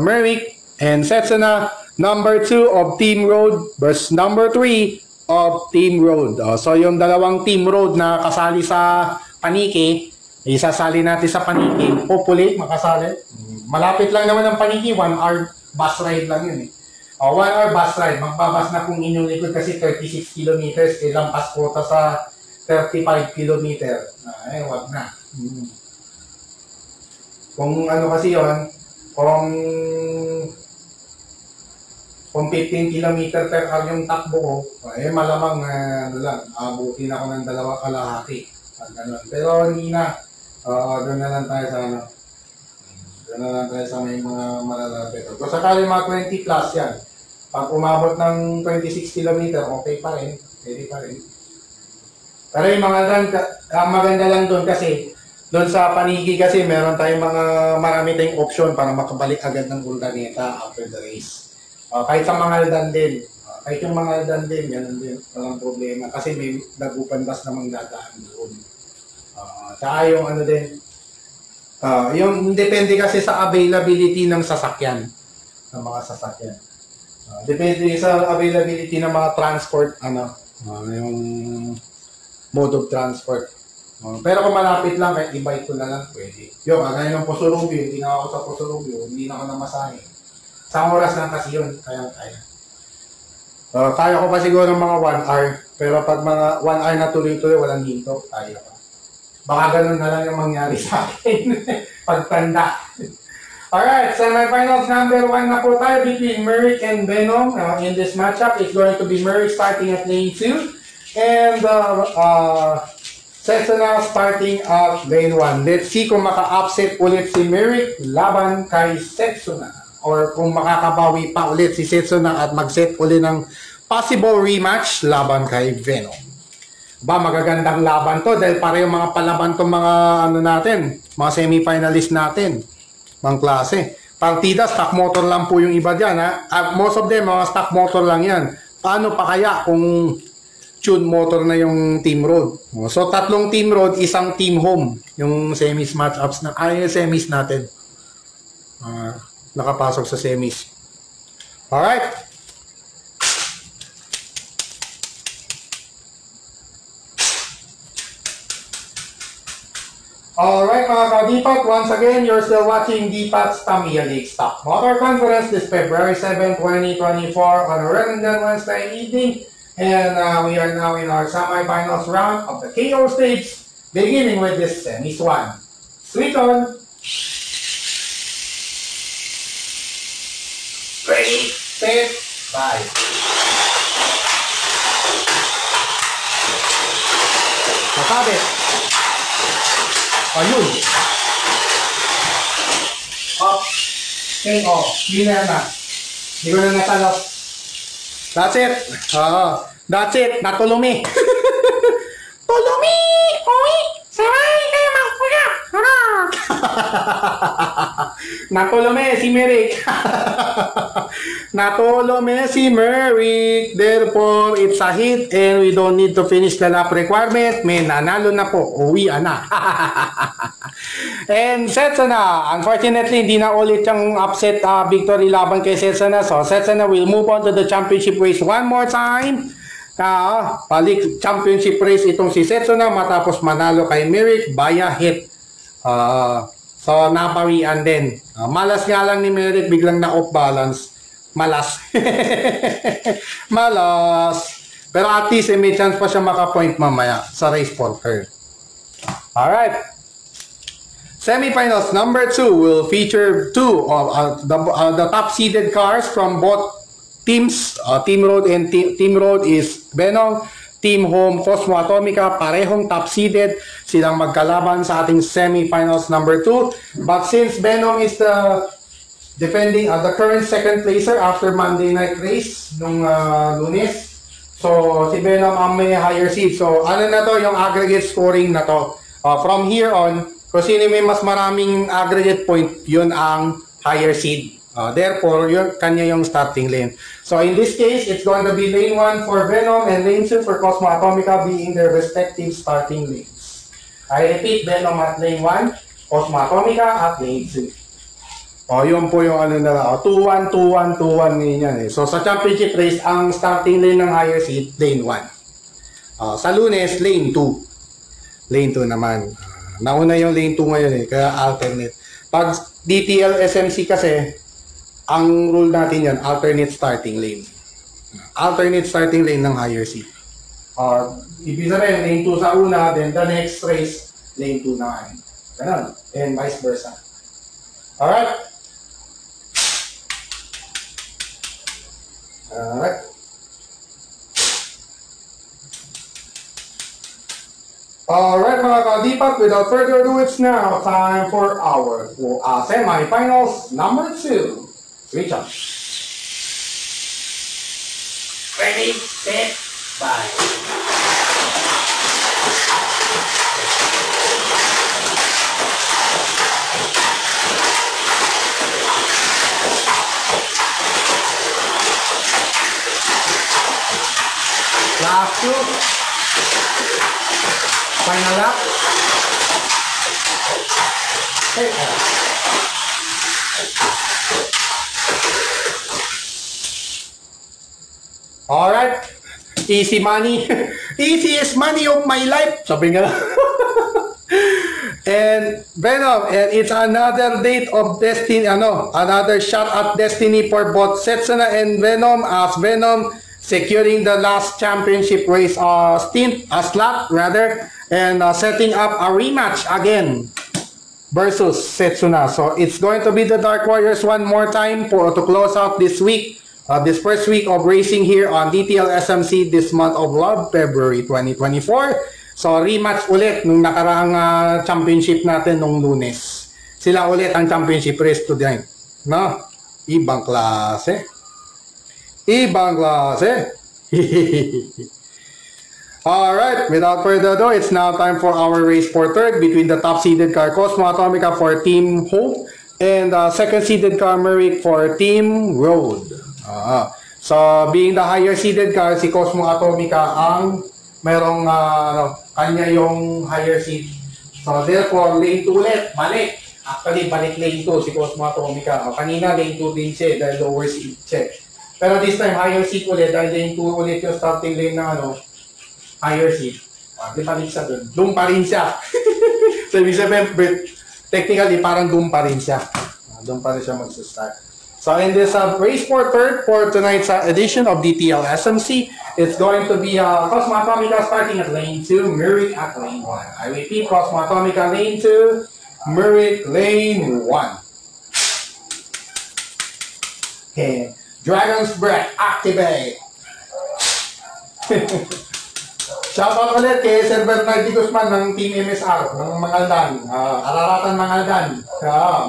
Merrick and Setsuna. Number 2 of Team Road versus number 3 of Team Road. So yung dalawang Team Road na kasali sa Paniki, isasali natin sa Paniki. Hopefully makasali. Malapit lang naman ang Paniki, 1 hour bus ride lang yun 1 hour bus ride. Magbabas na kung inyong likod kasi 36 kilometers, ilang paskota sa 35 kilometer. Wag na. Kung kasi yun, kung 15 km per hour yung takbo ko, malamang abutin ako ng 2 kalahati. Pero hindi na. Doon na lang tayo sa doon na lang tayo sa may mga malalapit. Kung sakali mga 20 plus yan, pag umabot ng 26 km, okay pa rin. Pwede pa rin. Pero yung maganda lang doon kasi, doon sa Panigi kasi meron tayong marami tayong option para makabalik agad ng Urdaneta after the race. Kahit sa Mangaldan din. Kahit yung Mangaldan din, yan din. Walang problema. Kasi may dagupan bus namang dadaan doon. Tsaka yung din. Yung depende kasi sa availability ng sasakyan. Ng mga sasakyan. Depende sa availability ng mga transport. Yung mode of transport. Pero kung malapit lang, kahit i-bike ko na lang, pwede. Yung, kagaya ng Pusurubyo, hindi na ako sa Pusurubyo, hindi na ako namasahe. Sa oras lang kasi yun, kaya. Kaya ko pa siguro ng mga 1 hour, pero pag mga 1 hour na tuloy-tuloy, walang hinto, kaya pa. Baka ganun na lang yung mangyari sa akin, pagtanda. Alright, semi-finals number 1 na po tayo between Merrick and Venom. In this matchup, it's going to be Merrick starting at lane 2, and Setsuna starting at lane 1. Let's see kung maka-upset ulit si Merrick laban kay Setsuna. Or kung makakabawi pa ulit si Setsuna at mag-set ulit ng possible rematch laban kay Venom. Ba, magagandang laban to dahil pareho mga palaban to mga ano natin, mga semi-finalist natin. Mga klase. Partida, stock motor lang po yung iba dyan. Ha? Most of them, mga stock motor lang yan. Paano pa kaya kung tune motor na yung team road? So, tatlong team road, isang team home. Yung semis matchups na, semis natin. Nakapasok sa semis. Alright. Alright mga ka-DPAT, once again, you're still watching DPAT's Tamiya League Stock Motor Conference this February 7, 2024 on a random Wednesday evening. And we are now in our semi-finals round of the KO stage, beginning with this semis 1. Switch on. Ready, set, bye. Matabit. Ayun. Up. Okay, yun na. Hindi ko na natalo. That's it. That's it. Natulumi. Tulumi! Uwi! Sabay kayo magpula! Natulumi si Merrick. Natulumi si Merrick. Therefore, it's a hit and we don't need to finish the lap requirement. May nanalo na po. Uwi na. And Setsuna, unfortunately, hindi na ulit yung upset victory laban kay Setsuna. So, Setsuna will move on to the championship race one more time. Balik championship race itong si Setsuna matapos manalo kay Merrick via hit. So, napawian din. Malas nga lang ni Merrick, biglang na-off balance. Malas. Malas. Pero at least, may chance pa siya makapoint mamaya sa race for her. Alright. Semifinals number 2 will feature two of the top-seeded cars from both teams. Team Road and Team Road is Venom. Team Home, Cosmo Atomica, parehong top-seeded. Silang magkalaban sa ating semifinals number 2. But since Venom is the defending the current second placer after Monday night race nung Lunes, so si Venom ang may higher seed. So ano na to, yung aggregate scoring na to. From here on, kung sino may mas maraming aggregate point, yun ang higher seed. Therefore, yun, kanya yung starting lane. So in this case, it's going to be lane 1 for Venom and lane 2 for Cosmo Atomica being their respective starting lanes. I repeat, Venom at lane 1, Cosmo Atomica at lane 2. Yun po yung ano na 2-1, 2-1, 2-1 ngayon yan eh. So sa championship race, ang starting lane ng higher seed, lane 1. Sa Lunes, lane 2. Lane 2 naman. Nauna yung lane 2 ngayon eh, kaya alternate. Pag DTL SMC kasi, ang rule natin yan, alternate starting lane. Alternate starting lane ng higher seed. Ibig sabihin, lane 2 sa una, then the next race, lane 2 na ngayon. Ganun. And vice versa. Alright? Alright. Alright mga ka-DPAT, without further ado, it's now time for our semi-finals number 2. Switch on. Ready, set, bye. Last two. Final lap. Hey. Alright. Easy money. Easiest money of my life. Sabi nga lang. And Venom, and it's another date of destiny, another shot at destiny for both Setsuna and Venom, as Venom securing the last championship race slot rather, and setting up a rematch again versus Setsuna. So it's going to be the Dark Warriors one more time to close out this week, this first week of racing here on DTL SMC this month of love, February 2024. So, rematch ulit nung nakaraang championship natin nung Lunes. Sila ulit ang championship race to the no? Ibang klase. Ibang klase. Alright, without further ado, it's now time for our race for third between the top-seeded car Cosmo Atomica for Team Hope and second-seeded car Merrick for Team Road. So, being the higher-seeded car, si Cosmo Atomica ang merong kanya yung higher seed. So, therefore, lane 2 ulit, balik. Actually, balik lane 2 si Cosmo Atomica. Kanina, lane 2 din siya dahil lower seed check. Pero this time, higher seed ulit dahil lane 2 ulit yung starting lane na higher seat. Di pa rin siya dun. Doon pa rin siya. So, ibig sabihin, technically, parang doon pa rin siya. Doon pa rin siya mag-start. So, in this race for third for tonight's edition of DTL SMC, it's going to be Cosmo Atomica starting at lane 2, Merrick at lane 1. I repeat, Cosmo Atomica lane 2, Merrick lane 1. Okay. Dragon's Breath, activate! Shoutout ulit kay Sir Bernardi Guzman ng Team MSR, ng Mangaldan. Araratan Mangaldan.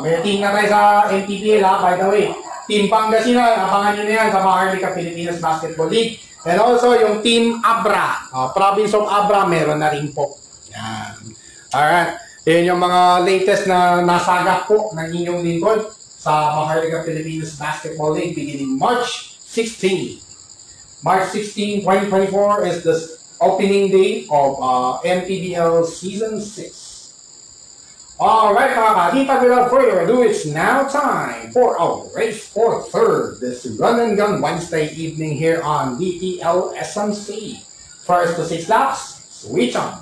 May team na tayo sa MPBL by the way. Team Pangasinan, abangan nyo na yan sa Maharlika Pilipinas Basketball League. And also yung Team Abra, Province of Abra, meron na rin po. Yan. Alright. Yan yung mga latest na nasagap po ng inyong lingkod sa Maharlika Pilipinas Basketball League beginning March 16. March 16, 2024 is the opening day of MPBL Season 6. Alright mga katita, without further ado, it's now time for our race for third this Run and Gun Wednesday evening here on DTL SMC. First to 6 laps, switch on.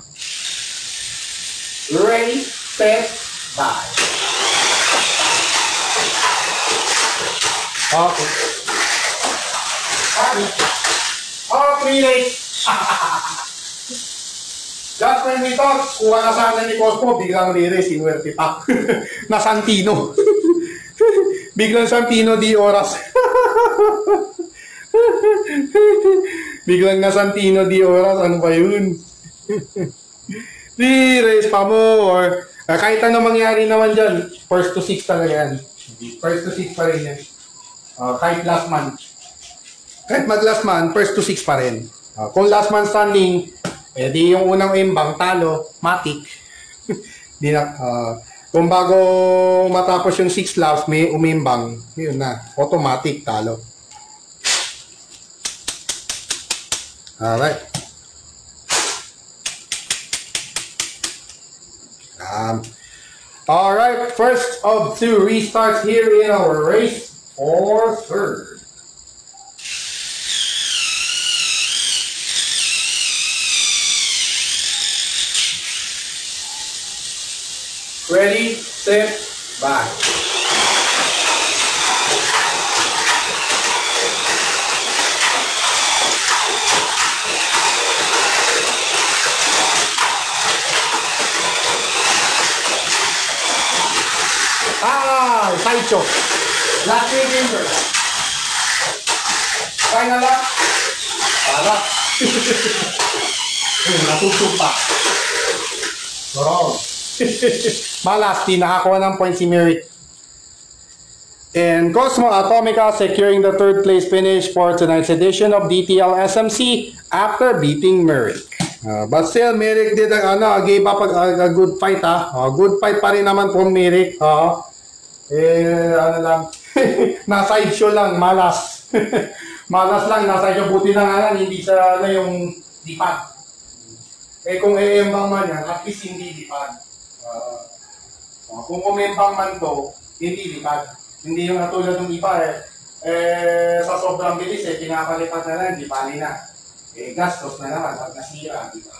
Ready, set, bye. Okay. Relay. Just when we thought, kuha na sana ni Cosmo, biglang re-race, inuwerte pa. Na Santino. Biglang Santino di oras. Biglang na Santino di oras, ano ba yun? Re-race pa mo, or kahit ano mangyari naman dyan, first to 6 talaga yan. First to 6 pa rin yan. Kahit last man. Kahit mag-last man, first to 6 pa rin. Kung last man standing, di yung unang imbang, talo, matik. Di na, kung bago matapos yung 6 laps, may umimbang, yun na, automatic, talo. Alright. Alright, first of 2 restarts here in our race for third. Ready, set, bye. Sideshow. Last 3 fingers. Final lap. Para. Natutumpa. Wrong. Malas, di nakakuha ng point si Merrick. And Cosmo Atomica securing the third place finish for tonight's edition of DTL SMC after beating Merrick. But still, Merrick did gave up a good fight. Good fight pa rin naman from Merrick. Na-side show lang, malas. Malas lang, na-side show. Buti na nga lang, hindi siya na yung lipad. Kung iembang man yan, at least hindi lipad. Kung umembang man to, hindi lipad. Hindi yung natulad ng iba sa sobrang bilis pinapalipat na lang, di pali na. Gastos na naman, at nasira, di ba?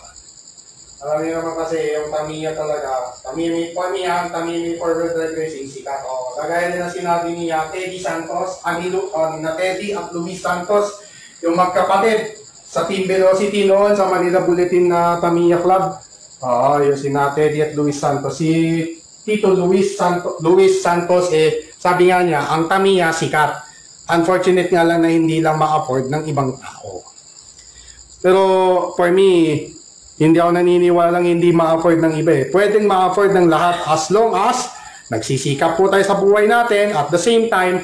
Alam niyo naman kasi yung Tamiya talaga, Tamimi forward drag racing, sikat. Kagaya din na sinabi ni Teddy Santos, na Teddy at Luis Santos, yung magkapatid sa Team Velocity noon sa Manila Bulletin na Tamiya Club. Yung sina Teddy at Luis Santos. Si Tito Luis Santos, sabi nga niya, ang Tamiya sikat. Unfortunate nga lang na hindi lang ma-afford ng ibang tao. Pero for me, Hindi ako naniniwalang hindi ma-afford ng iba eh. Pwedeng ma-afford ng lahat as long as nagsisikap po tayo sa buhay natin at the same time,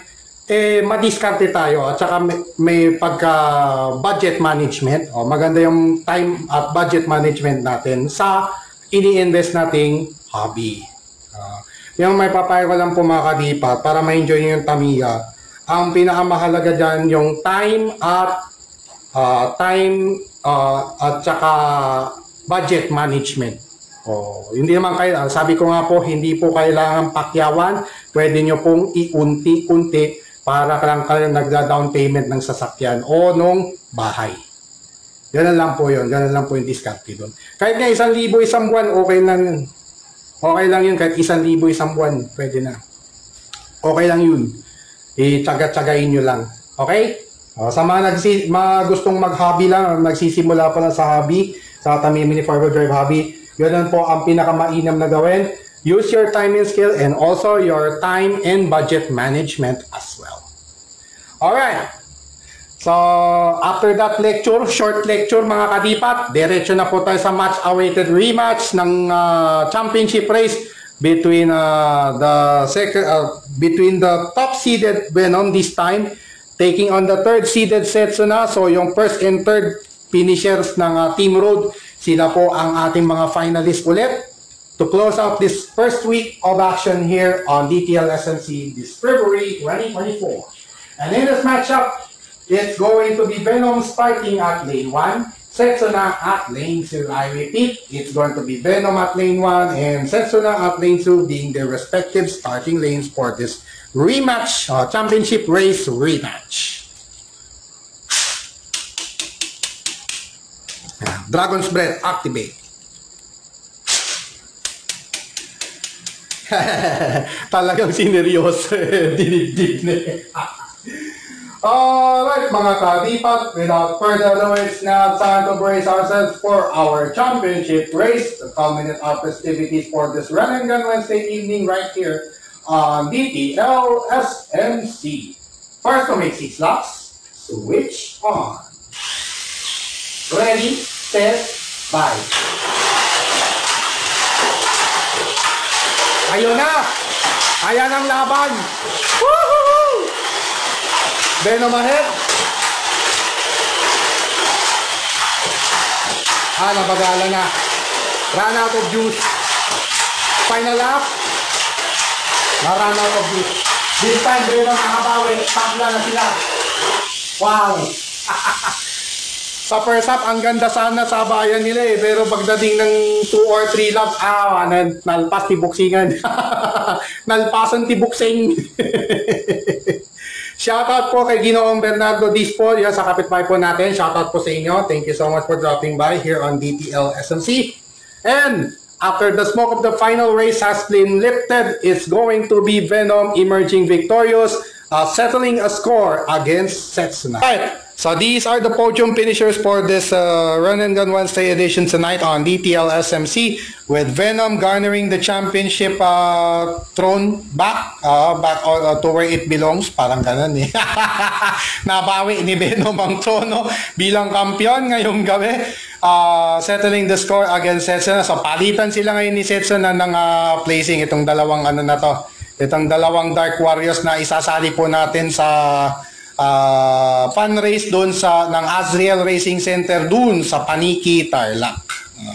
madiskarte tayo at saka may pagka-budget management. Maganda yung time at budget management natin sa ini-invest nating hobby. Yung may papayo ko lang po mga kadipat para ma-enjoy nyo yung Tamiya. Ang pinakamahalaga dyan yung time at saka budget management. Hindi naman kayo, sabi ko nga po, hindi po kailangan pakyawan. Pwede nyo pong iunti-unti para lang kayo nagda-down payment ng sasakyan o nung bahay. Ganun lang po yun. Ganun lang po yung diskarte doon. Kahit nga 1,000 isang buwan, okay lang yun. Okay lang yun. Kahit 1,000 isang buwan, pwede na. Okay lang yun. Itsaga-tsagain nyo lang. Okay? Sa mga gustong mag-hobby lang, nagsisimula pa lang sa hobby, sa Tamiya Mini 4-wheel drive hobby, ganun po ang pinakamainam na gawin. Use your time and skill and also your time and budget management as well. Alright. So, after that lecture, short lecture mga kadipat, diretso na po tayo sa much-awaited rematch ng championship race between the top-seeded Venom this time, taking on the third-seeded Setsuna. So, yung first and third finishers ng Team Road, sila po ang ating mga finalists ulit to close out this first week of action here on DTL SMC this February 2024. And in this matchup, it's going to be Venom starting at lane 1, Setsuna at lane 2. I repeat, it's going to be Venom at lane 1 and Setsuna at lane 2 being their respective starting lanes for this rematch, championship race rematch. Dragon's Breath, activate. Talagang sineryoso, dinigdig na. Alright mga kadipat, without further ado, it's now time to brace ourselves for our championship race to culminate our festivities for this Run and Gun Wednesday evening right here on DTL SMC. First to make 6 laps, switch on. Ready, set, bye. Ayun na! Ayan ang laban! Woohoo! Venom ahead. Nabagala na. Run out of juice. Final lap. Na-run out of juice. This time, Venom nakabawi. Tabla na sila. Wow! Sa first half, ang ganda sana sa bayan nila eh. Pero pagdating ng 2 or 3 laps, nalpas tibuksingan. Nalpasan tibuksing. Shoutout po kay Ginoong Bernardo Dispo, yan sa kapitbahay po natin. Shoutout po sa inyo. Thank you so much for dropping by here on DTL SMC. And after the smoke of the final race has been lifted, it's going to be Venom emerging victorious, settling a score against Setsuna. Right. So these are the podium finishers for this Run and Gun Wednesday edition tonight on DTL SMC, with Venom garnering the championship throne back to where it belongs. Parang ganun eh. Nabawi ni Venom ang trono bilang kampiyon ngayong gabi, settling the score against Setsuna. So palitan sila ngayon ni Setsuna ng placing itong dalawang itong dalawang Dark Warriors na isasali po natin sa fun race doon ng Azriel Racing Center doon sa Paniki, Tarlac.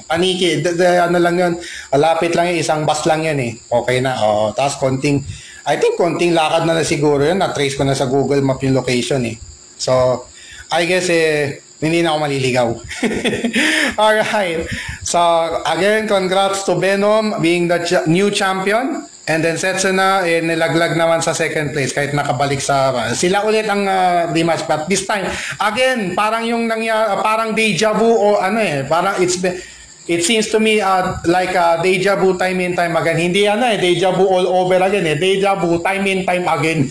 Paniki, ano lang yun, lapit lang yun, isang bus lang yun eh. Okay na. Tapos konting lakad na siguro yun. Na-trace ko na sa Google Map yung location eh. So, I guess hindi na ako maliligaw. Alright. So, again, congrats to Venom being the new champion. And then Setsuna, nilaglag naman sa second place kahit nakabalik sila ulit ang rematch. But this time, again, parang yung parang deja vu o parang it seems to me like deja vu time and time again. Hindi deja vu all over again deja vu time and time again.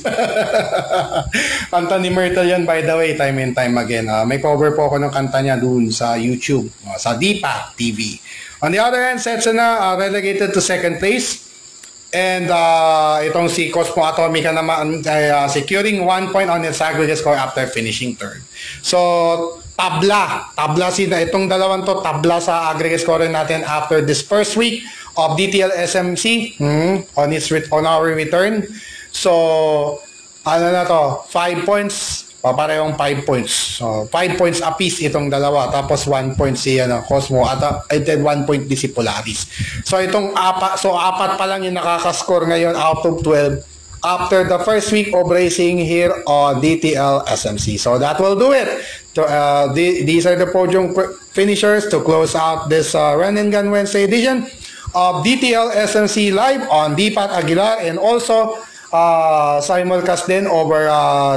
Kanta ni Myrtle yan, by the way, time and time again. May cover po ako ng kanta niya dun sa YouTube, sa Deepak TV. On the other hand, Setsuna relegated to second place. And itong si Cosmo Atomica naman securing 1 point on its aggregate score after finishing third. So, tabla sila. Itong dalawang to, tabla sa aggregate scoring natin after this first week of DTL SMC on our return. So, ano na to, 5 points, paparehong 5 points. So, 5 points apiece itong dalawa. Tapos 1 point si Cosmo and then 1 point di si Polaris. So, itong apat pa lang yung nakakascore ngayon out of 12 after the first week of racing here on DTL SMC. So, that will do it. These are the podium finishers to close out this Run and Gun Wednesday edition of DTL SMC Live on Dipat Aguilar, and also simulcast din over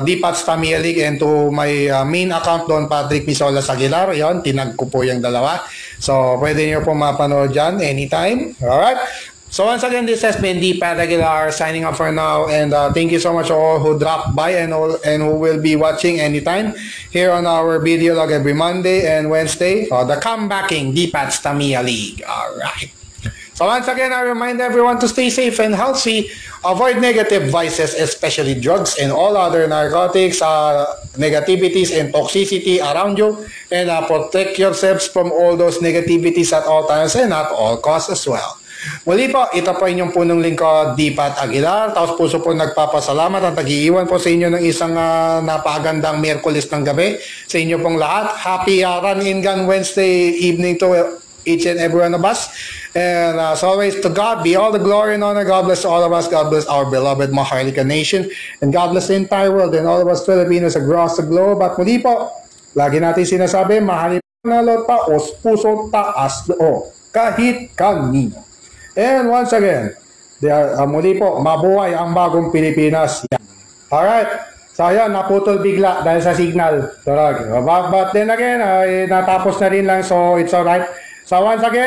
Dipat's Tamiya League and to my main account Don Patrick Misolas Aguilar. Yon, tinag ko po yung dalawa. So, pwede nyo po mapanood dyan anytime. Alright? So, once again, this has been Dipat Aguilar signing up for now, and thank you so much to all who dropped by and who will be watching anytime here on our video log every Monday and Wednesday. The comebacking Dipat's Tamiya League. Alright. So once again, I remind everyone to stay safe and healthy, avoid negative vices, especially drugs and all other narcotics, negativities and toxicity around you, and protect yourselves from all those negativities at all times and at all costs as well. Muli po, ito po inyong punong lingkod, Dipat Aguilar. Taos puso po nagpapasalamat at nag-iiwan po sa inyo ng isang napakagandang Miyerkules ng gabi sa inyo pong lahat. Happy Run and Gun Wednesday evening to each and every one of us. And as always, to God be all the glory and honor. God bless all of us. God bless our beloved Maharlika nation. And God bless the entire world and all of us Filipinos across the globe. At muli po, lagi natin sinasabi, mahalin na lota o puso taas loob kahit kanino. And once again, muli po, mabuhay ang bagong Pilipinas. Alright. So ayan, naputol bigla dahil sa signal. But then again, natapos na rin lang, so it's alright. So once again,